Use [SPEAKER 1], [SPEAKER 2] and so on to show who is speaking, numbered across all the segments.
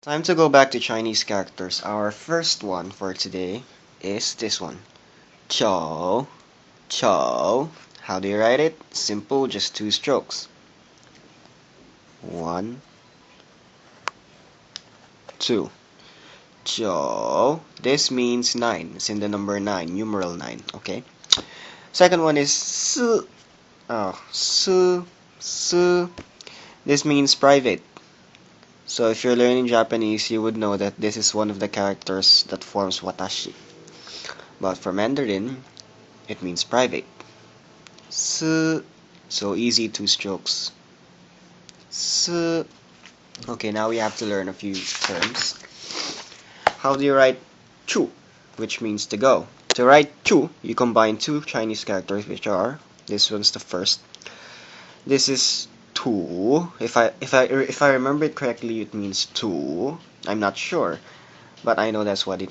[SPEAKER 1] Time to go back to Chinese characters. Our first one for today is this one. Chou. Chou. How do you write it? Simple, just two strokes. 1, 2. Chou. This means 9. It's in the number 9, numeral 9. Okay. Second one is su. Oh, su. Su. This means private. So if you're learning Japanese, you would know that this is one of the characters that forms watashi. But for Mandarin, it means private. Su. So easy, two strokes. Su. Okay, now we have to learn a few terms. How do you write chu, which means to go? To write chu, you combine two Chinese characters, which are, this one's the first. This is tu. If I remember it correctly, it means tu. I'm not sure, but I know that's what it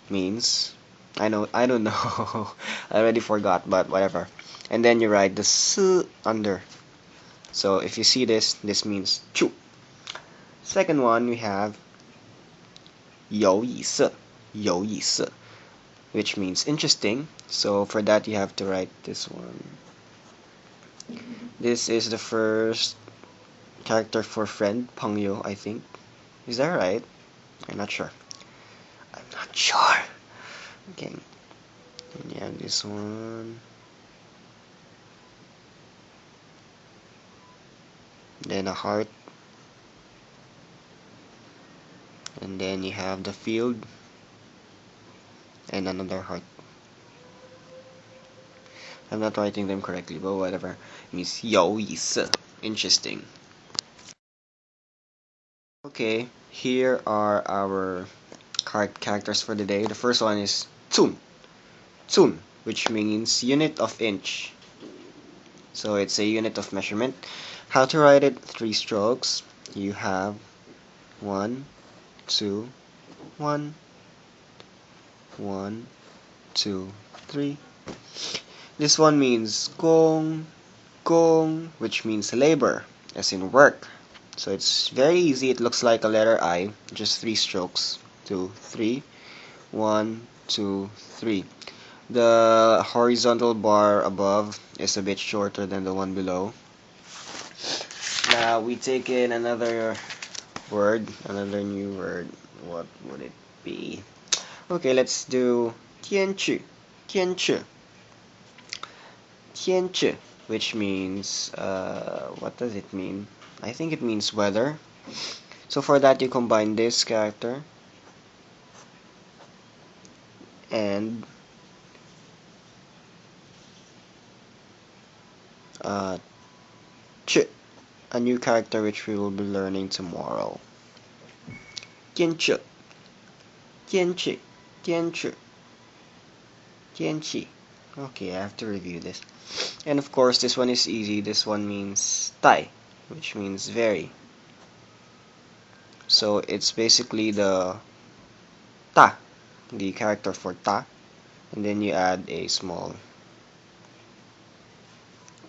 [SPEAKER 1] means. I don't know. I already forgot, but whatever. And then you write the s under. So if you see this, this means chu. Second one, we have 有意思, 有意思, which means interesting. So for that, you have to write this one. This is the first character for friend, 朋友, I think. Is that right? I'm not sure. I'm not sure. Okay. And you have this one. Then a heart. And then you have the field. And another heart. I'm not writing them correctly, but whatever. It means 有意思, interesting. Okay, here are our characters for the day. The first one is Tsun. Tsun, which means unit of inch. So it's a unit of measurement. How to write it? 3 strokes. You have 1, 2, 1, 1, 2, 3. This one means gong, gong, which means labor, as in work. So it's very easy. It looks like a letter I, just 3 strokes. 2, 3, 1, 2, 3. The horizontal bar above is a bit shorter than the one below. Now we take in another word, another new word. What would it be? Okay, let's do 天气, 天气, 天气, which means, what does it mean? I think it means weather. So for that, you combine this character and ch, a new character which we will be learning tomorrow. 天气, 天气, 天气, 天气. Okay, I have to review this. And of course, this one is easy. This one means tai, which means very. So it's basically the ta, the character for ta, and then you add a small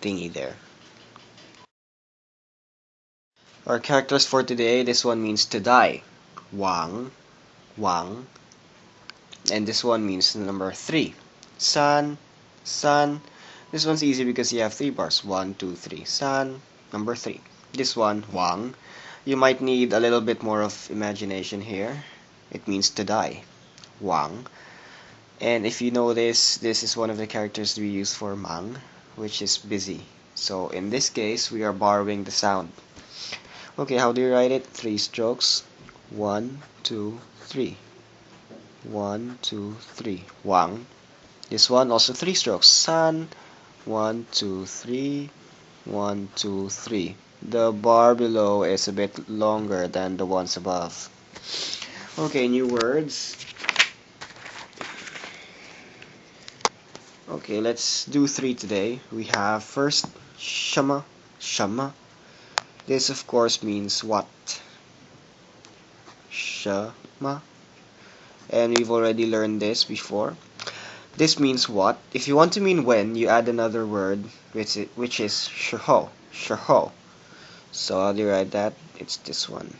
[SPEAKER 1] thingy there. Our characters for today, this one means to die, wang, wang, and this one means the number 3, san, san. This one's easy because you have 3 bars, 1, 2, 3, san, number 3. This one, wang, you might need a little bit more of imagination here. It means to die, wang. And if you know this is one of the characters we use for mang, which is busy. So in this case, we are borrowing the sound. Okay, how do you write it? 3 strokes. 1, 2, 3. 1, 2, 3. Wang. This one also 3 strokes. San. 1, 2, 3. 1, 2, 3. The bar below is a bit longer than the ones above. Okay, new words. Okay, let's do 3 today. We have first shama, shama. This of course means what? Shama. And we've already learned this before. This means what? If you want to mean when, you add another word, which is shiho, shiho. So how do you write that? It's this one.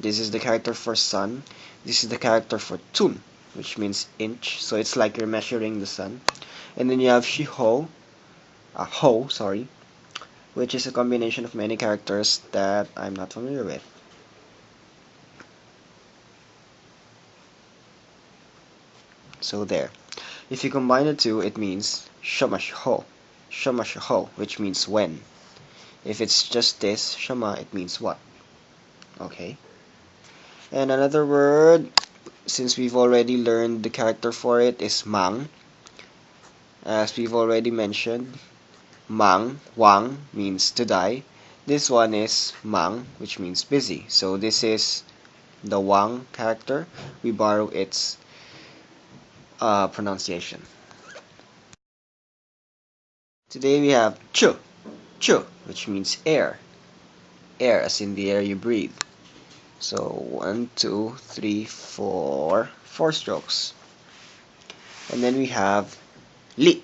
[SPEAKER 1] This is the character for sun. This is the character for tun, which means inch. So it's like you're measuring the sun. And then you have shiho, ho, sorry, which is a combination of many characters that I'm not familiar with. So there. If you combine the two, it means shamashiho, shamashiho, which means when. If it's just this, shama, it means what. Okay. And another word, since we've already learned the character for it, is mang. As we've already mentioned, mang, wang, means to die. This one is mang, which means busy. So this is the wang character. We borrow its pronunciation. Today we have chu, chu, which means air. Air, as in the air you breathe. So 1, 2, 3, 4, 4 strokes. And then we have li,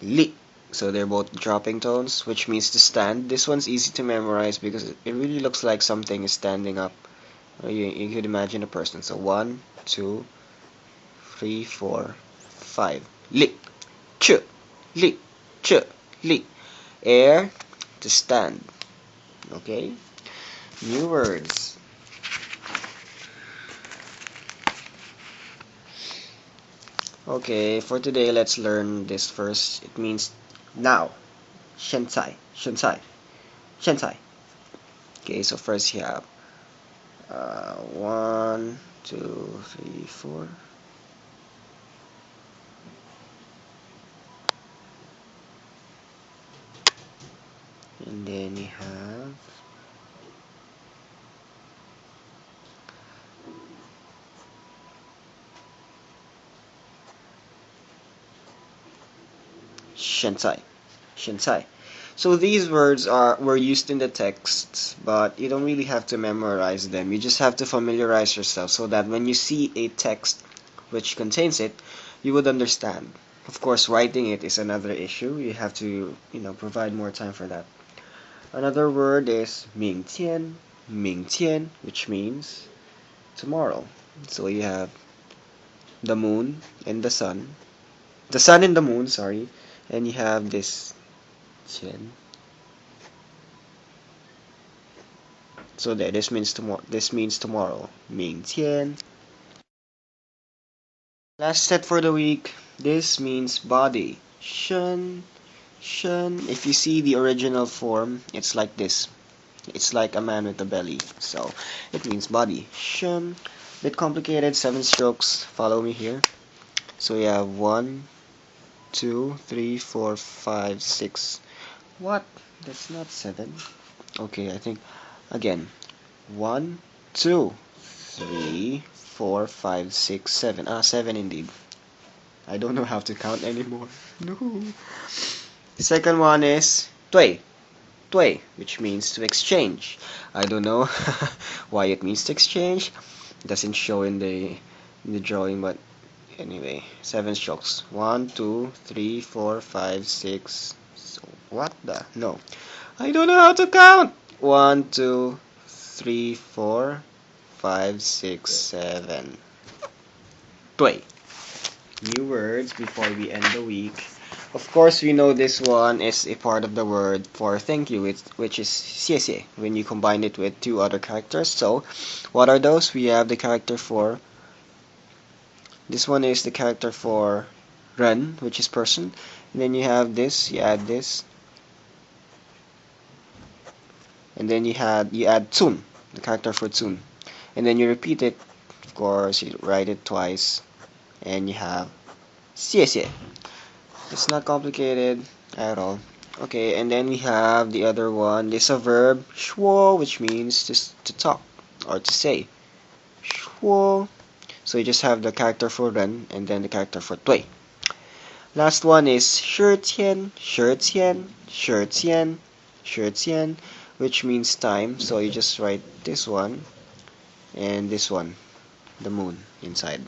[SPEAKER 1] li. So they're both dropping tones, which means to stand. This one's easy to memorize because it really looks like something is standing up. You could imagine a person. So 1, 2, 3, 4, 5. Li, ch, li, ch, li. Air, to stand. Okay? New words. Okay, for today, let's learn this first. It means now. 现在,现在,现在. Okay, so first you have 1, 2, 3, 4. And then you have "现在." So these words were used in the texts, but you don't really have to memorize them. You just have to familiarize yourself so that when you see a text which contains it, you would understand. Of course, writing it is another issue. You have to, provide more time for that. Another word is 明天,明天, which means tomorrow. So you have the moon and the sun and the moon, sorry, and you have this 前. So there, this means tomorrow. This means tomorrow. 明天. Last set for the week. This means body. 身, 身. If you see the original form, it's like this. It's like a man with a belly. So it means body. 身. Bit complicated. 7 strokes. Follow me here. So we have 1, 2, 3, 4, 5, 6. What? That's not 7. Okay, I think again. 1, 2, 3, 4, 5, 6, 7. 7 indeed. I don't know how to count anymore. No. The second one is 对, 对, which means to exchange. I don't know why it means to exchange. It doesn't show in the drawing, but anyway, 7 strokes. 1, 2, 3, 4, 5, 6. So what the? No. I don't know how to count. 1, 2, 3, 4, 5, 6, 7. 对. New words before we end the week. Of course, we know this one is a part of the word for thank you, which is 谢谢, when you combine it with 2 other characters. So, what are those? We have the character for, this one is the character for 人, which is person. And then you have this, you add this. And then you add 尊, the character for 尊. And then you repeat it. Of course, you write it twice. And you have 谢谢. It's not complicated at all. Okay, and then we have the other one. This is a verb, 说, which means to talk or to say. 说. So you just have the character for 人 and then the character for 对. Last one is 时间, 时间, 时间, 时间, which means time. So you just write this one and this one, the moon inside.